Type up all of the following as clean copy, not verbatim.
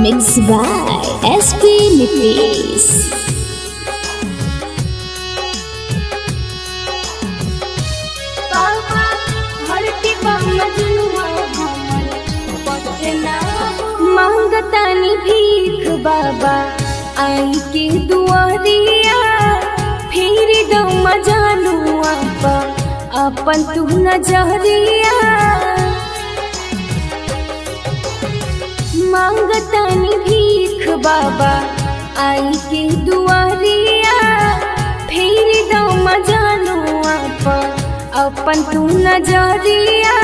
Mixed by SP Nitish. मांगतानी भीख बाबा आई के दुआरिया फिर दमा जानू आपा अपन तू नजरिया। मांगतानी भीख बाबा आई के दुआरिया फिर दमा जानू आपा अपन तू नजरिया।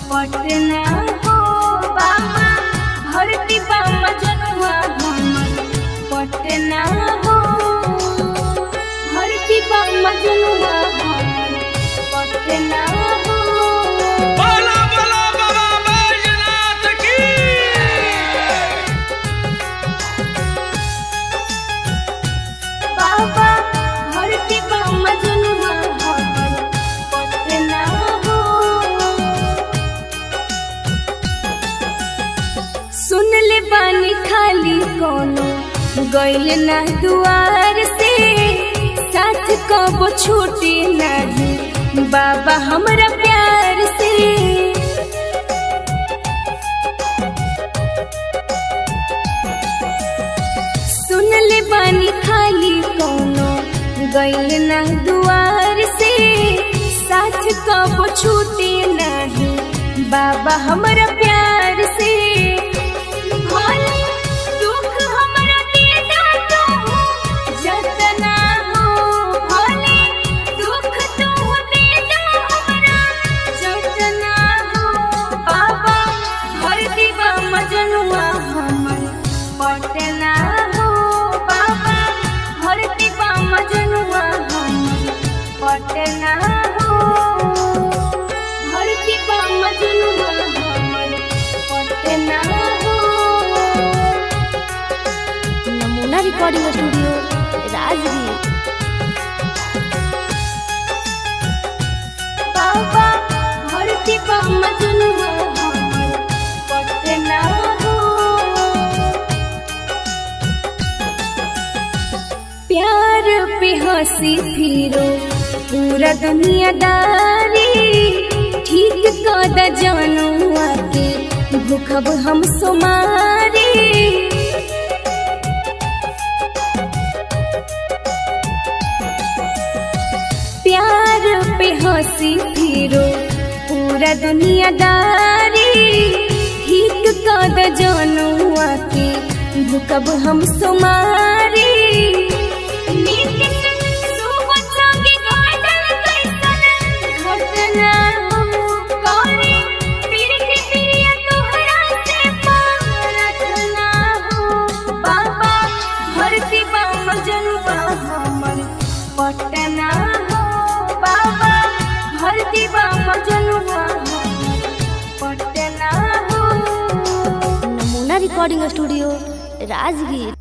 पटना हो बाबा भरती बाबा जनुआ हमर पटना हो भरती बाबा जनुआ हमर पटना हो। बोला बोला बाबा बैजनाथ की। बाबा भरती बाबा जनुआ हमर पटना हो। सुन ले बानी खाली कोनो गइल ना दुआर से साथ कबो छूटे नहीं बाबा हमरा प्यार से। सुन ले बानी खाली कोनो गइल ना दुआर से साथ कबो छूटे नहीं बाबा हमरा प्यार से। पटना हो बाबा भरती बाबा जनुआ हमर पटना हो भरती बाबा जनुआ हमर पटना हो। नमूना रिकॉर्डिंग स्टूडियो राजगीर। बाबा भरती बाबा जनुआ हमर पटना हो। प्यार पे हंसी फिरो पूरा दुनियादारी ठीक कद जनुआ के भूखब हम सोमारी। प्यार पे हंसी फिरो पूरा दुनियादारी ठीक कद जनुआ के भूखब हम सोमारी। पटना हो बाबा भरती बाबा जनुआ पटना हो। नमूना रिकॉर्डिंग स्टूडियो राजगीर।